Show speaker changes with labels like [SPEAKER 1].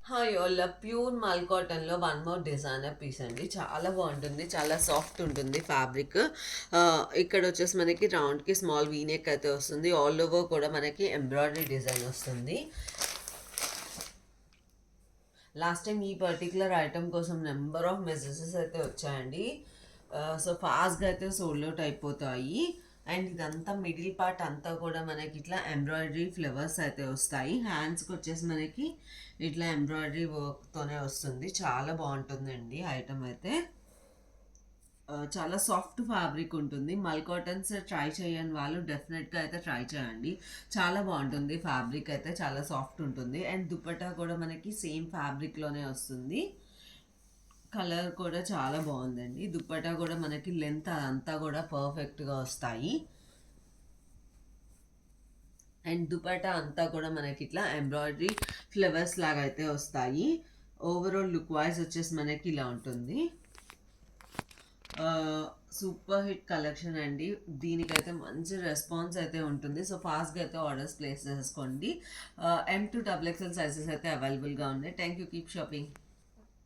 [SPEAKER 1] Hi ఓల్ల pure మల్ కాటన్లో one more designer piece అండి. చాలా బాగుంటుంది, చాలా సాఫ్ట్ ఉంటుంది ఫ్యాబ్రిక్. ఇక్కడ వచ్చేసి మనకి రౌండ్కి స్మాల్ వీనెక్ అయితే వస్తుంది. ఆల్ ఓవర్ కూడా మనకి ఎంబ్రాయిడరీ డిజైన్ వస్తుంది. లాస్ట్ టైం ఈ పర్టికులర్ ఐటమ్ కోసం నెంబర్ ఆఫ్ మెసేజెస్ అయితే వచ్చాయండి. సో ఫాస్ట్గా అయితే సోల్డ్ అవుట్ అయిపోతాయి. అండ్ ఇదంతా మిడిల్ పార్ట్ అంతా కూడా మనకి ఇట్లా ఎంబ్రాయిడరీ ఫ్లవర్స్ అయితే వస్తాయి. హ్యాండ్స్కి వచ్చేసి మనకి ఇట్లా ఎంబ్రాయిడరీ వర్క్తోనే వస్తుంది. చాలా బాగుంటుందండి ఐటమ్ అయితే. చాలా సాఫ్ట్ ఫ్యాబ్రిక్ ఉంటుంది. మల్ కాటన్స్ ట్రై చేయని వాళ్ళు డెఫినెట్గా అయితే ట్రై చేయండి. చాలా బాగుంటుంది ఫ్యాబ్రిక్ అయితే, చాలా సాఫ్ట్ ఉంటుంది. అండ్ దుపట్టా కూడా మనకి సేమ్ ఫ్యాబ్రిక్లోనే వస్తుంది. కలర్ కూడా చాలా బాగుందండి. దుపట్టా కూడా మనకి లెంత్ అదంతా కూడా పర్ఫెక్ట్గా వస్తాయి. అండ్ దుపట్టా అంతా కూడా మనకి ఇట్లా ఎంబ్రాయిడరీ ఫ్లవర్స్ లాగా అయితే వస్తాయి. ఓవరాల్ లుక్ వైజ్ వచ్చేసి మనకి ఇలా ఉంటుంది. సూపర్ హిట్ కలెక్షన్ అండి. దీనికైతే మంచి రెస్పాన్స్ అయితే ఉంటుంది. సో ఫాస్ట్గా అయితే ఆర్డర్స్ ప్లేస్ చేసుకోండి. M to XXL సైజెస్ అయితే అవైలబుల్గా ఉన్నాయి. Thank you, keep shopping.